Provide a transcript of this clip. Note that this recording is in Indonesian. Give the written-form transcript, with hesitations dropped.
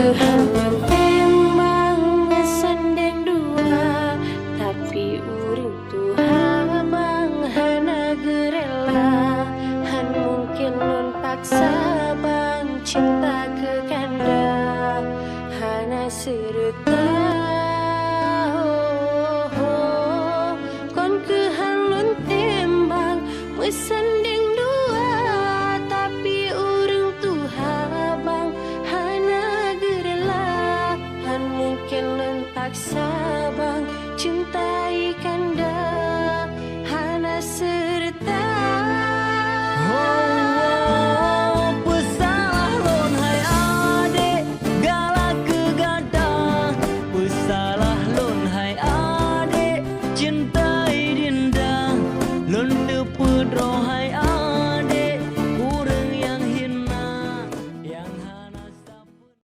kehangan tembang ngesandeng dua, tapi urang tuha bang hana gerela. Han mungkin nun paksa bang cinta ke kanda, hana serta kon kehanun tembang mesan